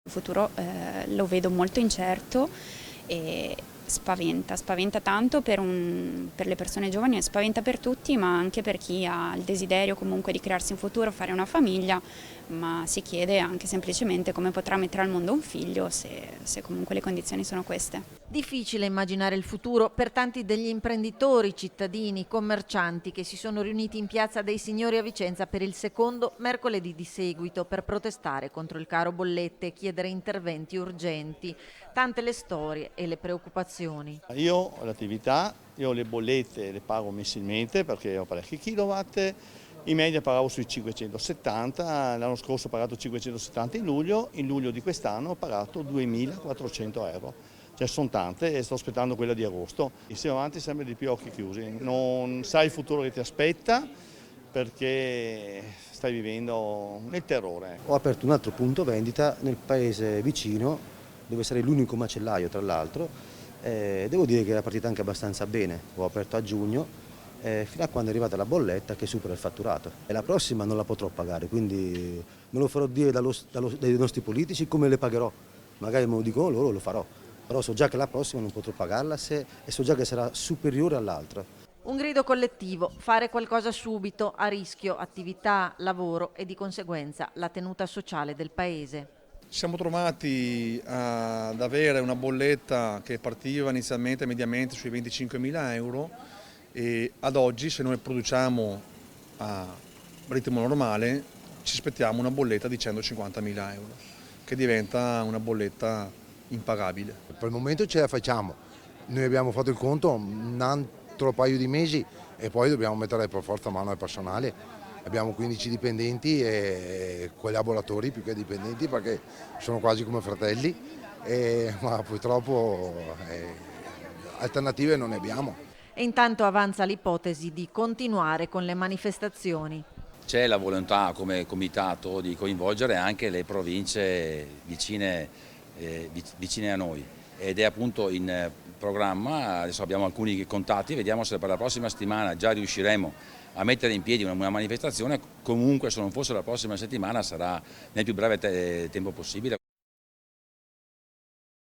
Il futuro lo vedo molto incerto e spaventa tanto per le persone giovani, e spaventa per tutti, ma anche per chi ha il desiderio comunque di crearsi un futuro, fare una famiglia, ma si chiede anche semplicemente come potrà mettere al mondo un figlio se comunque le condizioni sono queste. Difficile immaginare il futuro per tanti degli imprenditori, cittadini, commercianti che si sono riuniti in Piazza dei Signori a Vicenza per il secondo mercoledì di seguito per protestare contro il caro bollette e chiedere interventi urgenti. Tante le storie e le preoccupazioni. Io ho l'attività, io le bollette le pago mensilmente perché ho parecchi kilowatt, in media pagavo sui 570, l'anno scorso ho pagato 570 in luglio di quest'anno ho pagato 2.400 euro. Cioè sono tante e sto aspettando quella di agosto. E se avanti sempre di più occhi chiusi, non sai il futuro che ti aspetta perché stai vivendo nel terrore. Ho aperto un altro punto vendita nel paese vicino, dove sarei l'unico macellaio tra l'altro. Devo dire che è partita anche abbastanza bene, ho aperto a giugno, fino a quando è arrivata la bolletta che supera il fatturato. E la prossima non la potrò pagare, quindi me lo farò dire dai nostri politici come le pagherò. Magari me lo dicono loro, lo farò. Però so già che la prossima non potrò pagarla e so già che sarà superiore all'altra. Un grido collettivo, fare qualcosa subito, a rischio attività, lavoro e di conseguenza la tenuta sociale del paese. Ci siamo trovati ad avere una bolletta che partiva inizialmente mediamente sui 25.000 euro e ad oggi, se noi produciamo a ritmo normale, ci aspettiamo una bolletta di 150.000 euro, che diventa una bolletta impagabile. Per il momento ce la facciamo, noi abbiamo fatto il conto un altro paio di mesi e poi dobbiamo mettere per forza mano al personale. Abbiamo 15 dipendenti e collaboratori più che dipendenti perché sono quasi come fratelli, ma purtroppo alternative non ne abbiamo. E intanto avanza l'ipotesi di continuare con le manifestazioni. C'è la volontà come comitato di coinvolgere anche le province vicine a noi ed è appunto in programma, adesso abbiamo alcuni contatti, vediamo se per la prossima settimana già riusciremo a mettere in piedi una manifestazione, comunque se non fosse la prossima settimana sarà nel più breve tempo possibile.